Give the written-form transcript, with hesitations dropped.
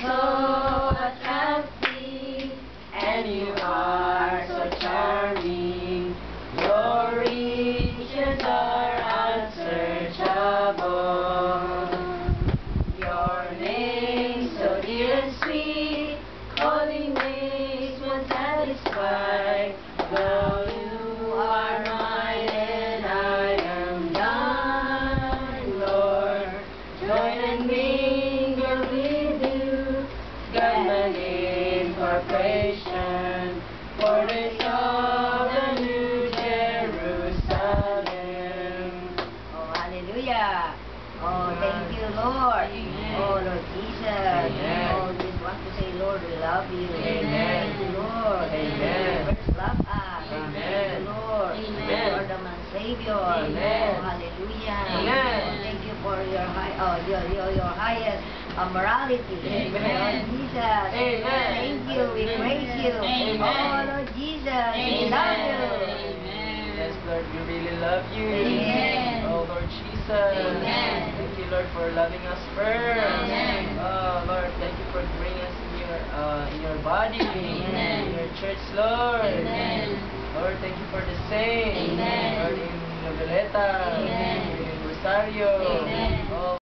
are so attractive, and you are so charming. Your riches are unsearchable. Your name so dear and sweet, calling names won't satisfy. Now you are mine and I am thine, Lord. Join and mingle with you, God my name corporation, for the of the New Jerusalem. Oh, hallelujah. Oh, thank you, Lord. Amen. Oh, Lord Jesus. Amen. Oh, we want to say, Lord, we love you. Amen. Thank you, Lord. Amen. You first love us. Amen. Thank you, Lord. Amen. Lord, the man Savior. Amen. Oh, hallelujah. Amen. Oh, thank you for your your highest morality. Amen. Lord Jesus. Amen. Thank you. We praise you. Amen. Oh, Lord Jesus. We love you. Yes, Lord, we really love you. Amen. Oh, Lord Jesus. Amen. Thank you, Lord, for loving us first. Amen. Oh, Lord, thank you for bringing us in your body, Amen. in your church, Lord. Amen. Lord, thank you for the saints. Amen. Lord, in Noveleta, Amen. in Rosario. Amen. Oh,